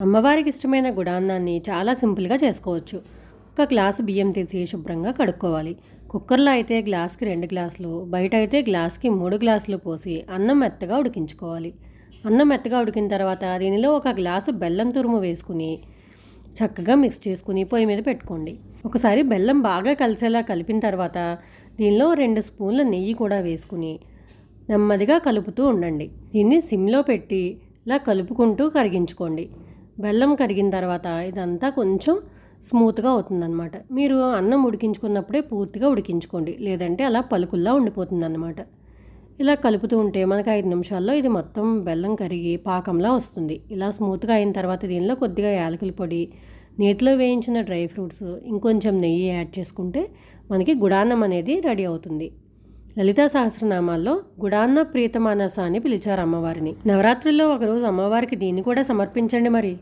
అమ్మవారికి ఇష్టమైన గుడాన్నాన్ని చాలా సింపుల్గా చేసుకోవచ్చు. ఒక గ్లాసు బియ్యం తీసి శుభ్రంగా కడుక్కోవాలి. కుక్కర్లో అయితే గ్లాస్కి 2 గ్లాసులు, బయట అయితే గ్లాస్కి 3 గ్లాసులు పోసి అన్నం మెత్తగా ఉడికించుకోవాలి. అన్నం మెత్తగా ఉడికిన తర్వాత దీనిలో ఒక గ్లాసు బెల్లం తురుము వేసుకుని చక్కగా మిక్స్ చేసుకుని పొయ్యి మీద పెట్టుకోండి. ఒకసారి బెల్లం బాగా కలిసేలా కలిపిన తర్వాత దీనిలో 2 స్పూన్ల నెయ్యి కూడా వేసుకుని నెమ్మదిగా కలుపుతూ ఉండండి. దీన్ని సిమ్లో పెట్టి ఇలా కలుపుకుంటూ కరిగించుకోండి. బెల్లం కరిగిన తర్వాత ఇదంతా కొంచెం స్మూత్గా అవుతుందన్నమాట. మీరు అన్నం ఉడికించుకున్నప్పుడే పూర్తిగా ఉడికించుకోండి, లేదంటే అలా పలుకుల్లా ఉండిపోతుందన్నమాట. ఇలా కలుపుతూ ఉంటే మనకు 5 నిమిషాల్లో ఇది మొత్తం బెల్లం కరిగి పాకంలా వస్తుంది. ఇలా స్మూత్గా అయిన తర్వాత దీనిలో కొద్దిగా యాలకుల పొడి, నేతిలో వేయించిన డ్రై ఫ్రూట్స్, ఇంకొంచెం నెయ్యి యాడ్ చేసుకుంటే మనకి గుడాన్నం అనేది రెడీ అవుతుంది. లలితా సహస్రనామాల్లో గుడాన్న ప్రీతమానస అని పిలిచారు అమ్మవారిని. నవరాత్రుల్లో ఒకరోజు అమ్మవారికి దీన్ని కూడా సమర్పించండి మరి.